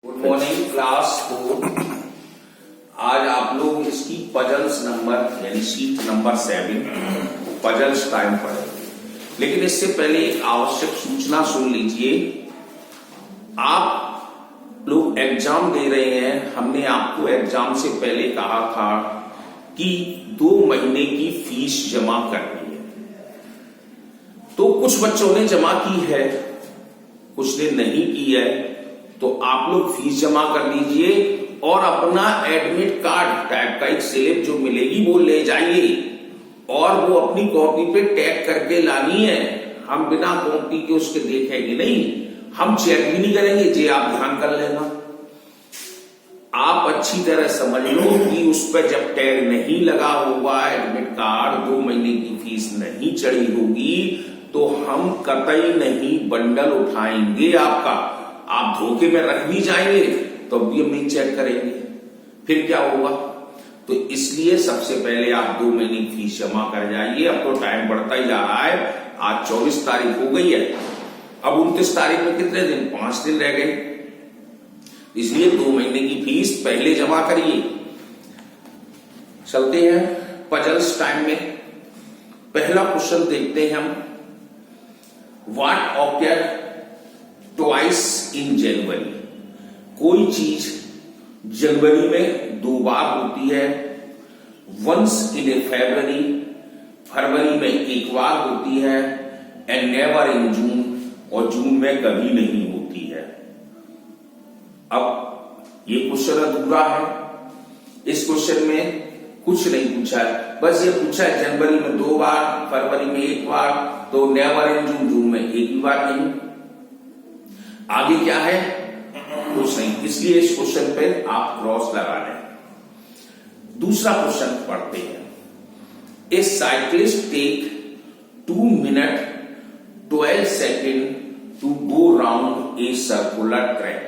Good morning class 4। आज आप लोग इसकी पजल्स नंबर यानी शीट नंबर 7 पजल्स टाइम पढ़ेंगे। लेकिन इससे पहले एक आवश्यक सूचना सुन लीजिए। आप लोग एग्जाम दे रहे हैं, हमने आपको एग्जाम से पहले कहा था कि 2 महीने की फीस जमा करनी है। तो कुछ बच्चों ने जमा की है, कुछ ने नहीं की है। तो आप लोग फीस जमा कर दीजिए और अपना एडमिट कार्ड टाइप का एक स्लिप जो मिलेगी वो ले जाइए और वो अपनी कॉपी पे टैग करके लानी है। हम बिना कॉपी के उसके देखेंगे नहीं, हम चेक भी नहीं करेंगे, ये आप ध्यान कर लेना। आप अच्छी तरह समझ लो कि उस पर जब टैग नहीं लगा होगा, एडमिट कार्ड 2 महीने की फीस नहीं चढ़ी होगी, तो हम कतई नहीं बंडल उठाएंगे आपका। आप धोखे में रख भी जाएंगे तो भी हम नहीं चेक करेंगे, फिर क्या होगा। तो इसलिए सबसे पहले आप 2 महीने की फीस जमा कर जाइए। अब तो टाइम बढ़ता ही जा रहा है, आज 24 तारीख हो गई है, अब 29 तारीख में कितने दिन, 5 दिन रह गए। इसलिए 2 महीने की फीस पहले जमा करिए। चलते हैं पजल्स टाइम में। पहला क्वेश्चन देखते हैं हम। व्हाट ऑक्यर ट्वाइस इन जनवरी? कोई चीज जनवरी में 2 बार होती है। वंस इन ए फरवरी, फरवरी में 1 बार होती है। एंड नेवर इन जून, और जून में कभी नहीं होती है। अब ये क्वेश्चन अधूरा है। इस क्वेश्चन में कुछ नहीं पूछा है, बस ये पूछा है जनवरी में 2 बार, फरवरी में 1 बार, तो नेवर इन जून, जून में 1 बार नहीं। आगे क्या है कुछ नहीं, इसलिए इस क्वेश्चन पे आप क्रॉस लगा लें। दूसरा क्वेश्चन पढ़ते हैं। A cyclist take 2 minute 12 second to go round a circular track.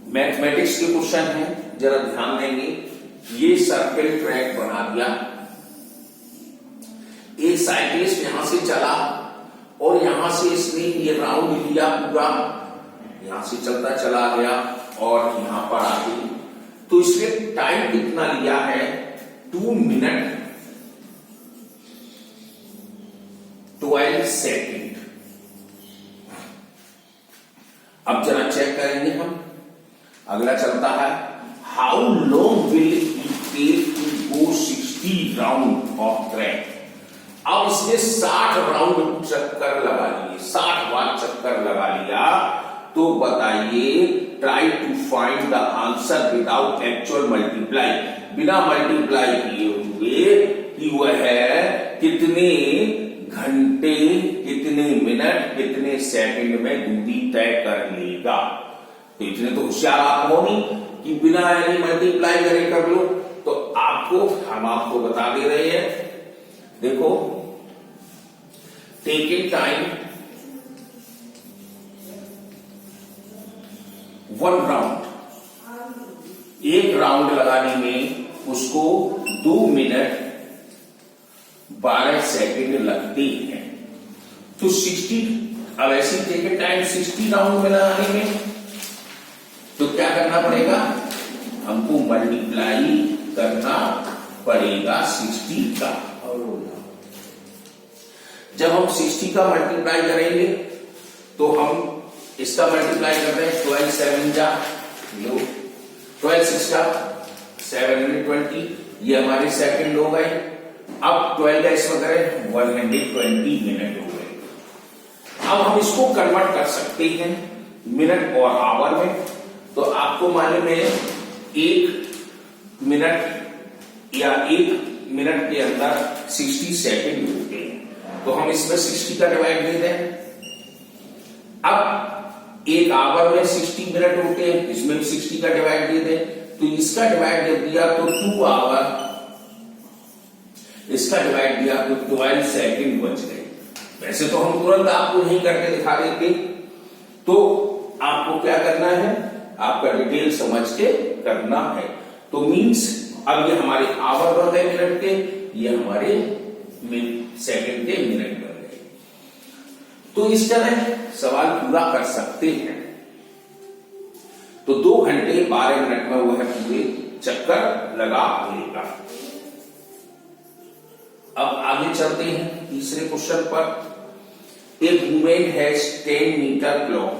Mathematics के क्वेश्चन है, जरा ध्यान देंगे। ये सर्किल ट्रैक बना दिया, एक साइक्लिस्ट यहां से चला और यहां से इसने ये राउंड लिया पूरा, यहां से चलता चला गया और यहां पर आ गई। तो इसने टाइम कितना लिया है, 2 मिनट 12 सेकेंड। अब जरा चेक करेंगे हम। अगला चलता है, how long will it take to go 60 round of track? अब इसने 60 राउंड चक्कर लगा लिए, 60 बार चक्कर लगा लिया। तो बताइए, try to find the answer without actual multiply. बिना मल्टीप्लाई किए हुए कि वह कितने घंटे, कितने मिनट, कितने सेकंड में दूरी तय कर लेगा। तो इतने तो होशियार आप हो नहीं कि बिना यानी मल्टीप्लाई करे कर लो। तो हम आपको बता दे रहे हैं, देखो, टेकिंग टाइम 1 राउंड, एक राउंड लगाने में उसको 2 मिनट 12 सेकेंड लगते हैं। तो 60, अब ऐसी टेकिंग टाइम 60 राउंड में लगाने में तो क्या करना पड़ेगा, हमको मल्टीप्लाई करना पड़ेगा 60 का। जब हम 60 का मल्टीप्लाई करेंगे तो हम इसका मल्टीप्लाई कर रहे हैं 12 7 जा, 12 6 का 720, ये हमारे सेकंड हो गए। अब 12 का इसमें करें 120 मिनट हो गए। अब हम इसको कन्वर्ट कर सकते हैं मिनट और आवर में। तो आपको मालूम है 1 मिनट या 1 मिनट के अंदर 60 सेकेंड होते हैं। तो हम इसमें 60 का डिवाइड दे दें। अब 1 आवर में 60 मिनट होते हैं, इसमें भी 60 का डिवाइड दे दें। तो इसका डिवाइड दे दिया तो 2 आवर, इसका डिवाइड दिया तो 12 सेकेंड बच गए। वैसे तो हम तुरंत आपको नहीं करके दिखा देते, तो आपको क्या करना है, आपका डिटेल समझ के करना है। तो मीन्स अब ये हमारे आवर बन गए मिनट के, ये हमारे सेकंड के मिनट बन गए। तो इस तरह सवाल पूरा कर सकते हैं। तो 2 घंटे 12 मिनट में वह पूरे चक्कर लगा लेगा। अब आगे चलते हैं तीसरे क्वेश्चन पर। एक वुमेन हैज 10 मीटर क्लॉथ।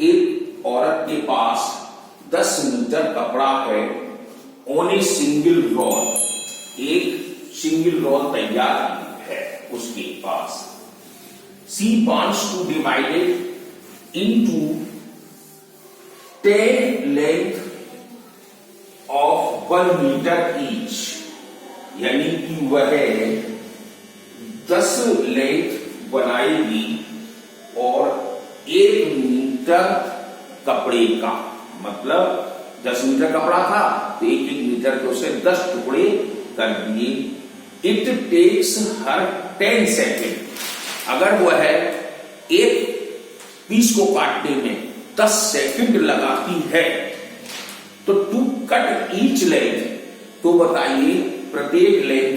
एक औरत के पास 10 मीटर कपड़ा है। ऑन ए सिंगल रोल, एक सिंगल रोल तैयार है उसके पास। She wants to divide it into 10 length of 1 metre each, यानी कि वह 10 लेंथ बनाएगी और 1 मीटर कपड़े का, मतलब 10 मीटर कपड़ा था तो 1-1 मीटर के उसे 10 टुकड़े कर दिए। इट टेक्स हर 10 सेकेंड। अगर वह एक पीस को काटने में 10 सेकंड लगाती है तो टू कट ईच लेंथ, तो बताइए प्रत्येक लेंथ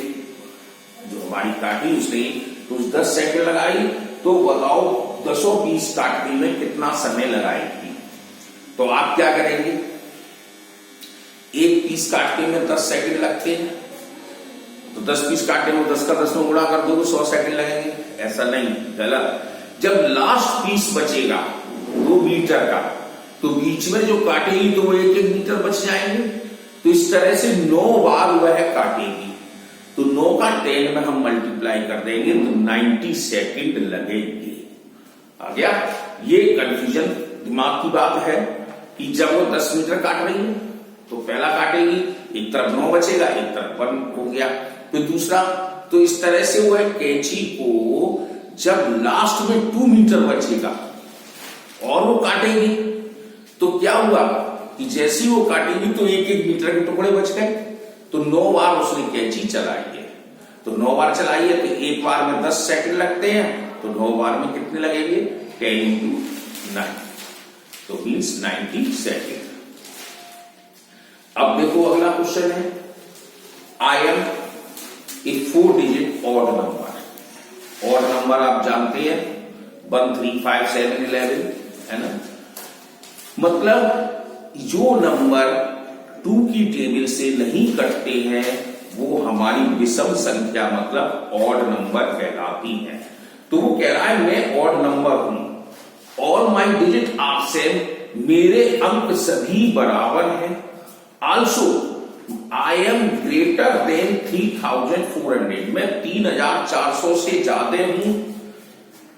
जो हमारी काटी उसने तो 10 सेकंड लगाई, तो बताओ 10 पीस काटने में कितना समय लगाएगी। तो आप क्या करेंगे, एक पीस काटने में 10 सेकंड लगते हैं तो 10 पीस काटने में 10 का 10 में गुणा कर दो 100 सेकंड लगेंगे। ऐसा नहीं, गलत। जब लास्ट पीस बचेगा 2 मीटर का तो बीच में जो काटेगी तो वो 1-1 मीटर बच जाएंगे। तो इस तरह से 9 बार वह काटेगी। तो 9 का 10 में हम मल्टीप्लाई कर देंगे तो 90 सेकंड लगेंगे। आ गया? ये कंफ्यूजन दिमाग की बात है कि जब वो 10 मीटर काट रही है तो पहला काटेगी, एक तरफ 9 बचेगा, एक तरफ 1 हो गया, तो दूसरा। तो इस तरह से वह कैंची को जब लास्ट में 2 मीटर बचेगा और वो काटेगी तो क्या हुआ कि जैसी वो काटेगी तो 1-1 मीटर के टुकड़े बच गए। तो 9 बार उसने कैंची चलाई है, तो 9 बार चलाई है तो एक बार में 10 सेकंड लगते हैं, तो 9 बार में कितने लगेंगे, 10 × 9, तो मीन्स 90 सेकंड। अब देखो अगला क्वेश्चन है, I am a 4 digit odd number. Odd number आप जानते हैं 1 3 5 7 11 है ना। मतलब जो नंबर 2 की टेबल से नहीं कटते हैं वो हमारी विषम संख्या मतलब ऑड नंबर कहलाती है। तो वो कह रहा है मैं ऑड नंबर हूं, all my digit are same, मेरे अंक सभी बराबर हैं। Also I am greater than 3400, मैं 3400 से ज्यादा हूं।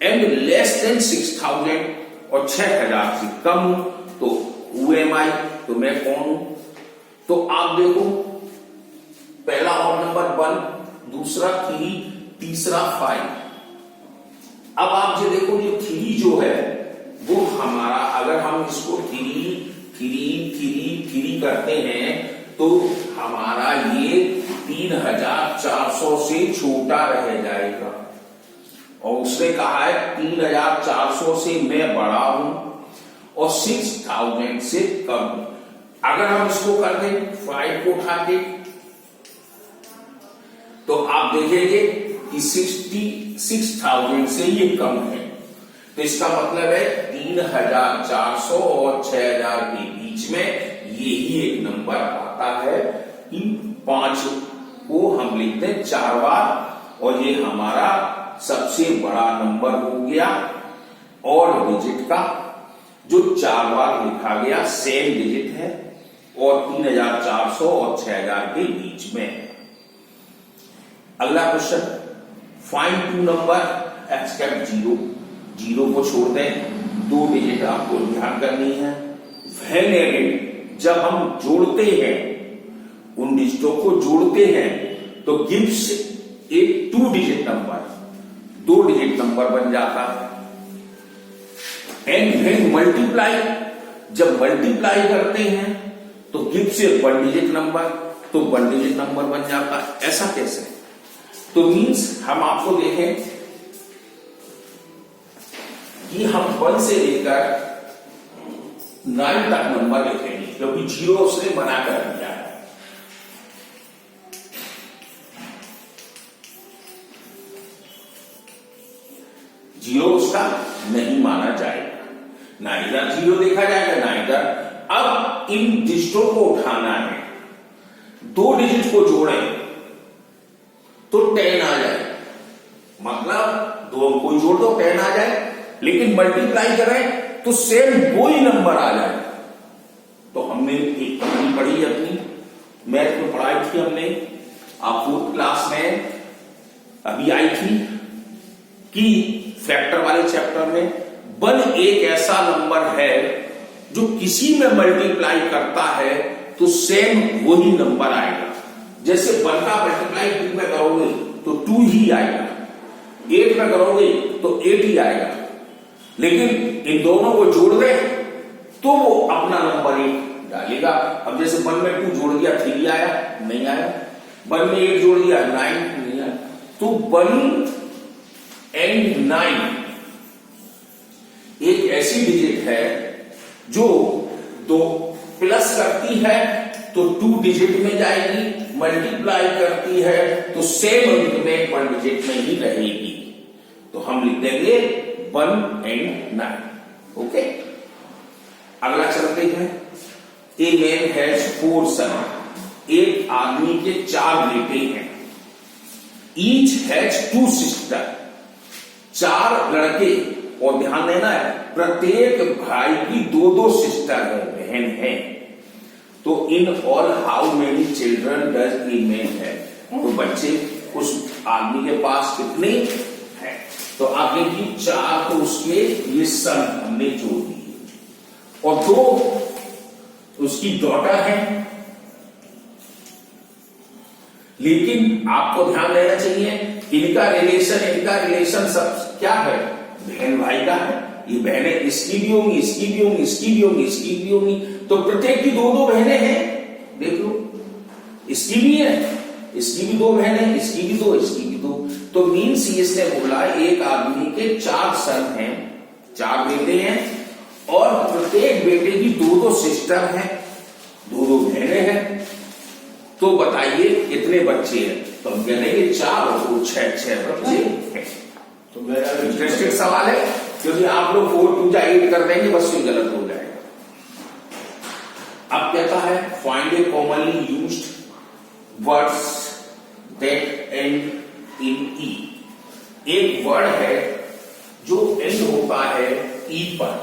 एंड लेस देन 6000, और 6000 से कम हूं। तो हु एम आई, तो मैं कौन हूं। तो आप देखो पहला ऑड नंबर 1, दूसरा 3, तीसरा 5। अब आप जो देखो ये 3 जो है वो हमारा, अगर हम इसको 3 करते हैं तो हमारा ये 3400 से छोटा रह जाएगा। और उसने कहा है 3400 से मैं बड़ा हूं और 6000 से कम। अगर हम इसको कर दें 5 को उठा के तो आप देखेंगे कि 6000 से ये कम है। तो इसका मतलब है 3400 और 6000 के बीच में यही एक नंबर आता है कि 5 को हम लिखते हैं 4 बार, और ये हमारा सबसे बड़ा नंबर हो गया ऑड डिजिट का, जो 4 बार लिखा गया, सेम डिजिट है और 3400 और 6000 के बीच में है। अगला क्वेश्चन, फाइंड 2 नंबर एक्सेप्ट 0। 0 को छोड़ दें, 2 डिजिट आपको ध्यान करनी है। व्हेन एडेड, जब हम जोड़ते हैं, उन डिजिटों को जोड़ते हैं तो गिव्स एक 2 डिजिट नंबर, 2 डिजिट नंबर बन जाता है। एंड व्हेन मल्टीप्लाई, जब मल्टीप्लाई करते हैं तो गिव्स ए 1 डिजिट नंबर, तो 1 डिजिट नंबर बन जाता है। ऐसा कैसे? तो मीन्स हम आपको देखें कि हम 1 से लेकर 9 तक नंबर लिखेंगे, क्योंकि 0 उसने मना कर दिया है। जीरो उसका नहीं माना जाएगा, ना इधर 0 देखा जाएगा ना इधर अब इन डिजिटों को उठाना है, 2 डिजिट को जोड़ें तो 10 आ जाए, मतलब 2 को जोड़ दो 10 आ जाए, लेकिन मल्टीप्लाई करें तो सेम वो ही नंबर आ जाए। तो हमने एक कहानी पढ़ी अपनी मैथ में पढ़ाई थी हमने, आप 4th क्लास में अभी आई थी कि फैक्टर वाले चैप्टर में 1 एक ऐसा नंबर है जो किसी में मल्टीप्लाई करता है तो सेम वही नंबर आएगा। जैसे 1 का मल्टीप्लाई 2 में करोगे तो 2 ही आएगा, 8 में करोगे तो 8 ही आएगा, लेकिन इन दोनों को जोड़ दे तो वो अपना नंबर 8 डालेगा। अब जैसे 1 में 2 जोड़ दिया 3 आया, नहीं आया, 1 में 8 जोड़ दिया 9 नहीं आया। तो 1 and 9 एक ऐसी डिजिट है जो 2 प्लस करती है तो 2 डिजिट में जाएगी, मल्टीप्लाई करती है तो सेम अंक में 1 डिजिट में ही रहेगी। तो हम लिख देंगे 1 and 9। ओके, अगला चलते हैं। ए मैन हैज 4 सन, एक आदमी के 4 बेटे हैं। ईच हैज 2 सिस्टर, 4 लड़के, और ध्यान देना है प्रत्येक भाई की 2-2 सिस्टर है, बहन है। तो in all how many children does a man है, तो बच्चे उस आदमी के पास कितने हैं? तो आगे की 4 तो उसके ये सन हमने जोड़ दिए, और 2 उसकी डॉटर है। लेकिन आपको ध्यान देना चाहिए इनका रिलेशन सब क्या है? बहन भाई का है। ये बहनें इसकी भी होंगी, इसकी भी होंगी, इसकी भी होंगी, इसकी भी होंगी, तो प्रत्येक की 2-2 बहनें हैं। देख लो, इसकी भी है, इसकी भी 2 बहनें, इसकी भी 2, इसकी भी 2। तो मीन्स इसने बोला एक आदमी के 4 सन हैं, 4 बेटे हैं, और प्रत्येक बेटे की 2-2 सिस्टर हैं, 2-2 बहनें हैं। तो बताइए कितने बच्चे हैं? तो हम कह देंगे 4 और 2 6 बच्चे हैं। तो मेरा इंटरेस्टिंग सवाल है, क्योंकि आप लोग 4 2 जा 8 कर देंगे, बस ये गलत हो जाएगा। अब कहता है find a commonly used words that end in E. एक वर्ड है जो एंड होता है ई पर,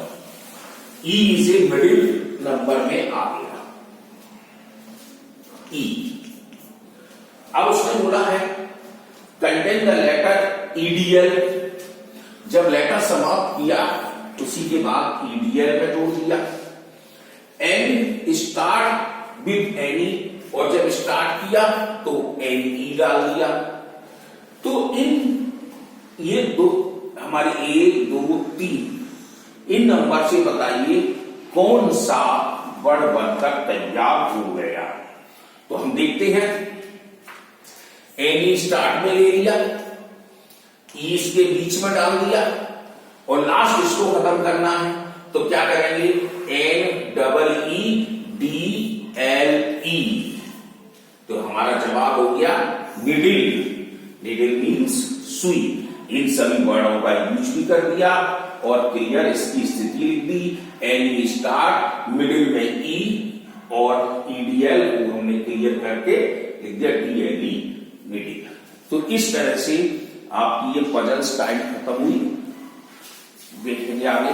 E is a middle number में आ गया ई। अब उसने बोला है कंटेन द लेटर ईडीएल, जब लेटर समाप्त किया उसी के बाद ईडीएल में जोड़ दिया। एंड स्टार्ट विद एनी, और जब स्टार्ट किया तो एनी डाल दिया। तो इन ये 2 हमारे 1 2 3 इन नंबर से बताइए कौन सा वर्ड बनकर तैयार हो गया। तो हम देखते हैं, एनी स्टार्ट में ले लिया, ई इसके बीच में डाल दिया, और लास्ट इसको खत्म करना है तो क्या करेंगे? NEEDLE। तो हमारा जवाब हो गया मिडिल। मिडिल मीन्स सुई। इन सभी वर्डों का यूज भी कर दिया और क्लियर इसकी स्थिति लिख दी। एनी स्टार्ट, मिडिल में ई, और ईडीएल को हमने क्लियर करके लिख दिया DLE मिडिल। तो इस तरह से आपकी ये पजल्स टाइम खत्म हुई। देखेंगे आगे।